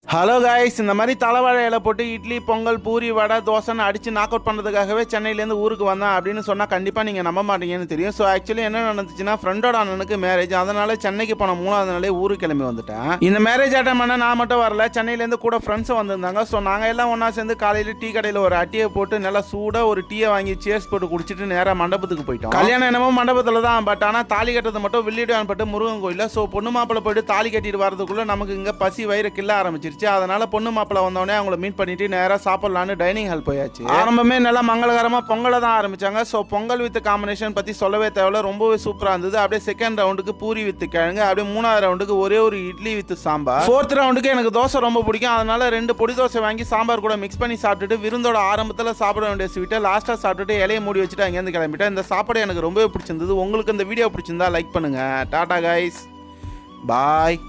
Hello guys, இந்த மாதிரி தலைவாழை இலை போட்டு இட்லி, பொங்கல், பூரி, வடை, தோசைன்னு அடித்து நாக் அவுட் பண்ணுறதுக்காகவே சென்னையிலேருந்து ஊருக்கு வந்தேன் அப்படின்னு சொன்னால் கண்டிப்பாக நீங்கள் நம்ப மாட்டீங்கன்னு தெரியும். ஸோ ஆக்சுவலி என்ன நடந்துச்சுன்னா, ஃப்ரெண்டோட அண்ணனுக்கு மேரேஜ். அதனால் சென்னைக்கு போன 3வது நாளே ஊருக்கு கிளம்பி வந்துட்டேன். இந்த மேரேஜ் அட்டன் பண்ண நான் மட்டும் வரல, சென்னையிலேருந்து கூட ஃப்ரெண்ட்ஸும் வந்திருந்தாங்க. ஸோ நாங்கள் எல்லாம் ஒன்றா சேர்ந்து காலையில் டீ கடையில் ஒரு அட்டியை போட்டு நல்லா சூடாக ஒரு டீயை வாங்கி சேர்ஸ் போட்டு குடிச்சிட்டு நேராக மண்டபத்துக்கு போயிட்டோம். கல்யாணம் என்னமோ மண்டபத்தில் தான், பட் ஆனால் தாலி கட்டுறது மட்டும் வில்லிடு அனுப்பட்டு முருகன் கோயிலில். ஸோ பொண்ணு மாப்பிள்ளை போயிட்டு தாலி கட்டிட்டு வரதுக்குள்ளே நமக்கு இங்கே பசி வயிறு கிள்ள ஆரம்பிச்சிருச்சு. அதனால் பொண்ணு மாப்பிள்ள வந்தோடனே அவங்கள மீட் பண்ணிட்டு நேராக சாப்பிடலான்னு டைனிங் ஹால் போயாச்சு. ஆரம்பமே நல்லா மங்களகரமாக பொங்கலை தான் ஆரம்பிச்சாங்க. ஸோ பொங்கல் வித் காம்பினேஷன் பற்றி சொல்லவே தேவையில்ல, ரொம்பவே சூப்பராக இருந்தது. அப்படியே செகண்ட் ரவுண்டுக்கு பூரி வித் கிழங்கு, அப்படியே 3வது ரவுண்டுக்கு ஒரே ஒரு இட்லி வித் சாம்பார், 4th ரவுண்டுக்கு எனக்கு தோசை ரொம்ப பிடிக்கும். அதனால 2 பொடி தோசை வாங்கி சாம்பார் கூட மிக்ஸ் பண்ணி சாப்பிட்டுட்டு விருந்தோட ஆரம்பத்தில் சாப்பிட வேண்டிய ஸ்வீட்டை லாஸ்ட்டாக சாப்பிட்டுட்டு இலையை மூடி வச்சுட்டு அங்கேருந்து கிளம்பிட்டேன். இந்த சாப்பாடு எனக்கு ரொம்பவே பிடிச்சிருந்தது. உங்களுக்கு இந்த வீடியோ பிடிச்சிருந்தா லைக் பண்ணுங்க. டாடா கைஸ், பாய்.